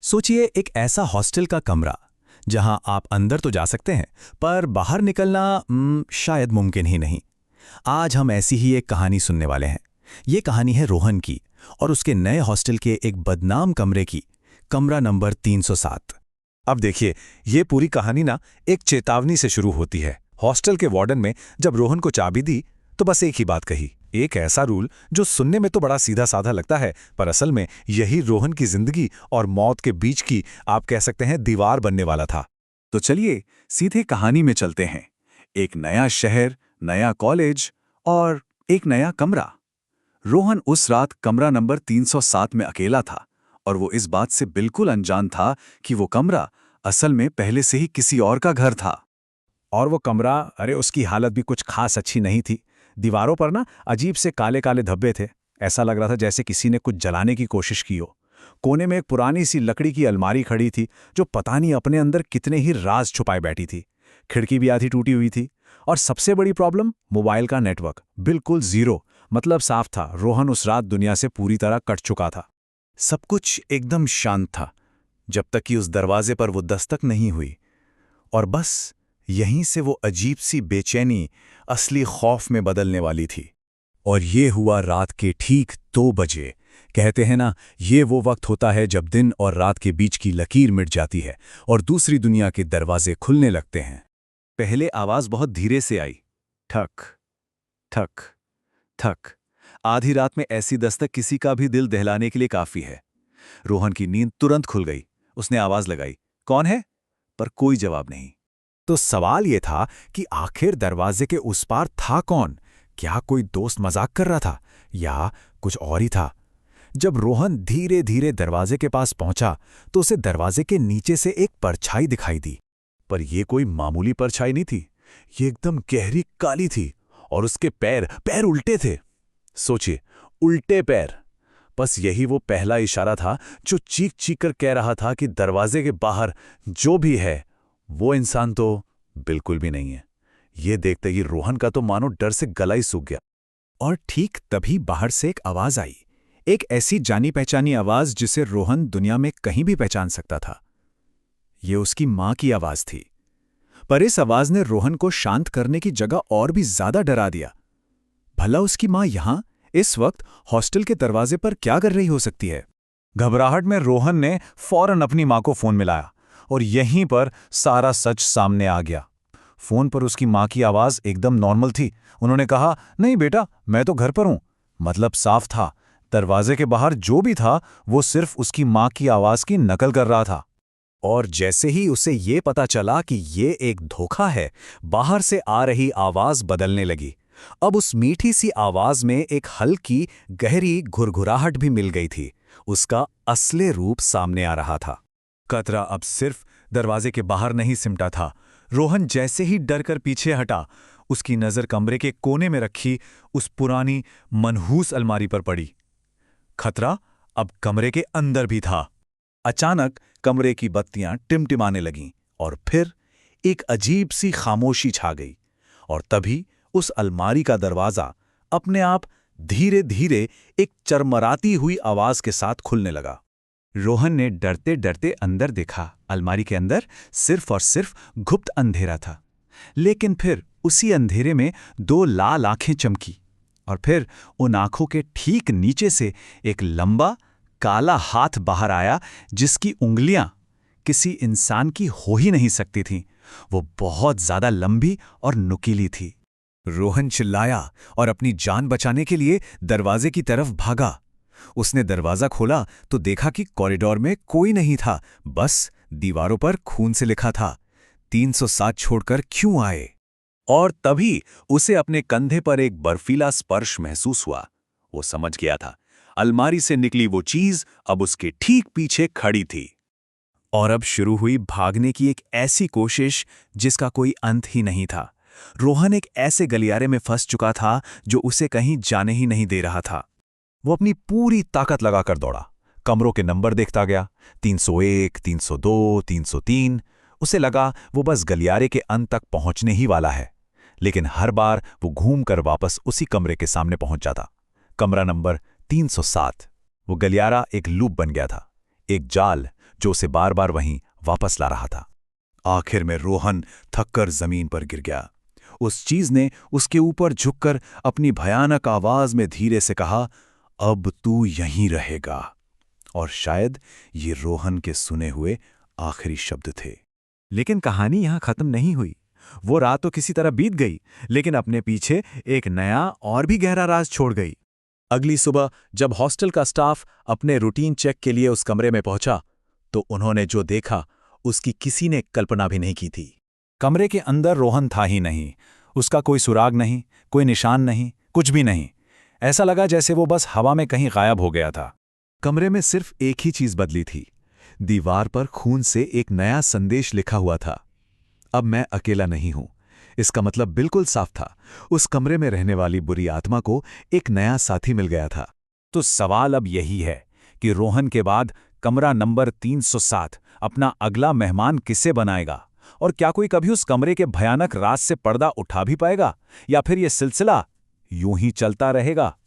सोचिए एक ऐसा हॉस्टल का कमरा जहां आप अंदर तो जा सकते हैं पर बाहर निकलना शायद मुमकिन ही नहीं। आज हम ऐसी ही एक कहानी सुनने वाले हैं। ये कहानी है रोहन की और उसके नए हॉस्टल के एक बदनाम कमरे की, कमरा नंबर 307। अब देखिए, ये पूरी कहानी ना एक चेतावनी से शुरू होती है। हॉस्टल के वार्डन में जब रोहन को चाबी दी तो बस एक ही बात कही, एक ऐसा रूल जो सुनने में तो बड़ा सीधा साधा लगता है, पर असल में यही रोहन की जिंदगी और मौत के बीच की, आप कह सकते हैं, दीवार बनने वाला था। तो चलिए सीधे कहानी में चलते हैं। एक नया शहर, नया कॉलेज और एक नया कमरा। रोहन उस रात कमरा नंबर 307 में अकेला था और वो इस बात से बिल्कुल अनजान था कि वो कमरा असल में पहले से ही किसी और का घर था। और वो कमरा, अरे उसकी हालत भी कुछ खास अच्छी नहीं थी। दीवारों पर ना अजीब से काले काले धब्बे थे। ऐसा लग रहा था जैसे किसी ने कुछ जलाने की कोशिश की हो। कोने में एक पुरानी सी लकड़ी की अलमारी खड़ी थी जो पता नहीं अपने अंदर कितने ही राज छुपाए बैठी थी। खिड़की भी आधी टूटी हुई थी और सबसे बड़ी प्रॉब्लम, मोबाइल का नेटवर्क बिल्कुल जीरो। मतलब साफ था, रोहन उस रात दुनिया से पूरी तरह कट चुका था। सब कुछ एकदम शांत था जब तक कि उस दरवाजे पर वो दस्तक नहीं हुई, और बस यहीं से वो अजीब सी बेचैनी असली खौफ में बदलने वाली थी। और ये हुआ रात के ठीक 2 बजे। कहते हैं ना, ये वो वक्त होता है जब दिन और रात के बीच की लकीर मिट जाती है और दूसरी दुनिया के दरवाजे खुलने लगते हैं। पहले आवाज बहुत धीरे से आई, ठक ठक ठक। आधी रात में ऐसी दस्तक किसी का भी दिल दहलाने के लिए काफी है। रोहन की नींद तुरंत खुल गई। उसने आवाज लगाई, कौन है? पर कोई जवाब नहीं। तो सवाल ये था कि आखिर दरवाजे के उस पार था कौन? क्या कोई दोस्त मजाक कर रहा था या कुछ और ही था? जब रोहन धीरे धीरे दरवाजे के पास पहुंचा तो उसे दरवाजे के नीचे से एक परछाई दिखाई दी। पर यह कोई मामूली परछाई नहीं थी, ये एकदम गहरी काली थी और उसके पैर उल्टे थे। सोचिए, उल्टे पैर। बस यही वो पहला इशारा था जो चीख चीख कर कह रहा था कि दरवाजे के बाहर जो भी है वो इंसान तो बिल्कुल भी नहीं है। ये देखते ही रोहन का तो मानो डर से गला ही सूख गया। और ठीक तभी बाहर से एक आवाज आई, एक ऐसी जानी पहचानी आवाज जिसे रोहन दुनिया में कहीं भी पहचान सकता था। ये उसकी मां की आवाज थी। पर इस आवाज ने रोहन को शांत करने की जगह और भी ज्यादा डरा दिया। भला उसकी मां यहां इस वक्त हॉस्टल के दरवाजे पर क्या कर रही हो सकती है? घबराहट में रोहन ने फौरन अपनी मां को फोन मिलाया और यहीं पर सारा सच सामने आ गया। फोन पर उसकी मां की आवाज एकदम नॉर्मल थी। उन्होंने कहा, नहीं बेटा, मैं तो घर पर हूं। मतलब साफ था, दरवाजे के बाहर जो भी था वो सिर्फ उसकी मां की आवाज की नकल कर रहा था। और जैसे ही उसे ये पता चला कि ये एक धोखा है, बाहर से आ रही आवाज बदलने लगी। अब उस मीठी सी आवाज में एक हल्की गहरी घुरघुराहट भी मिल गई थी। उसका असली रूप सामने आ रहा था। खतरा अब सिर्फ दरवाजे के बाहर नहीं सिमटा था। रोहन जैसे ही डर कर पीछे हटा, उसकी नजर कमरे के कोने में रखी उस पुरानी मनहूस अलमारी पर पड़ी। खतरा अब कमरे के अंदर भी था। अचानक कमरे की बत्तियां टिमटिमाने लगीं और फिर एक अजीब सी खामोशी छा गई। और तभी उस अलमारी का दरवाजा अपने आप धीरे धीरे एक चरमराती हुई आवाज के साथ खुलने लगा। रोहन ने डरते डरते अंदर देखा। अलमारी के अंदर सिर्फ और सिर्फ गुप्त अंधेरा था। लेकिन फिर उसी अंधेरे में 2 लाल आंखें चमकी और फिर उन आंखों के ठीक नीचे से एक लंबा काला हाथ बाहर आया जिसकी उंगलियां किसी इंसान की हो ही नहीं सकती थीं। वो बहुत ज्यादा लंबी और नुकीली थी। रोहन चिल्लाया और अपनी जान बचाने के लिए दरवाजे की तरफ भागा। उसने दरवाजा खोला तो देखा कि कॉरिडोर में कोई नहीं था, बस दीवारों पर खून से लिखा था, 307 छोड़कर क्यों आए। और तभी उसे अपने कंधे पर एक बर्फीला स्पर्श महसूस हुआ। वो समझ गया था, अलमारी से निकली वो चीज अब उसके ठीक पीछे खड़ी थी। और अब शुरू हुई भागने की एक ऐसी कोशिश जिसका कोई अंत ही नहीं था। रोहन एक ऐसे गलियारे में फंस चुका था जो उसे कहीं जाने ही नहीं दे रहा था। वो अपनी पूरी ताकत लगाकर दौड़ा, कमरों के नंबर देखता गया, 301, 302, 303। उसे लगा वो बस गलियारे के अंत तक पहुंचने ही वाला है। लेकिन हर बार वो घूमकर वापस उसी कमरे के सामने पहुंच जाता, कमरा नंबर 307। वो गलियारा एक लूप बन गया था, एक जाल जो उसे बार बार वहीं वापस ला रहा था। आखिर में रोहन थककर जमीन पर गिर गया। उस चीज ने उसके ऊपर झुककर अपनी भयानक आवाज में धीरे से कहा, अब तू यहीं रहेगा। और शायद ये रोहन के सुने हुए आखिरी शब्द थे। लेकिन कहानी यहां खत्म नहीं हुई। वो रात तो किसी तरह बीत गई, लेकिन अपने पीछे एक नया और भी गहरा राज छोड़ गई। अगली सुबह जब हॉस्टल का स्टाफ अपने रूटीन चेक के लिए उस कमरे में पहुंचा, तो उन्होंने जो देखा उसकी किसी ने कल्पना भी नहीं की थी। कमरे के अंदर रोहन था ही नहीं। उसका कोई सुराग नहीं, कोई निशान नहीं, कुछ भी नहीं। ऐसा लगा जैसे वो बस हवा में कहीं गायब हो गया था। कमरे में सिर्फ एक ही चीज बदली थी। दीवार पर खून से एक नया संदेश लिखा हुआ था, अब मैं अकेला नहीं हूं। इसका मतलब बिल्कुल साफ था। उस कमरे में रहने वाली बुरी आत्मा को एक नया साथी मिल गया था। तो सवाल अब यही है कि रोहन के बाद कमरा नंबर 307 अपना अगला मेहमान किसे बनाएगा? और क्या कोई कभी उस कमरे के भयानक राज से पर्दा उठा भी पाएगा, या फिर यह सिलसिला यूं ही चलता रहेगा?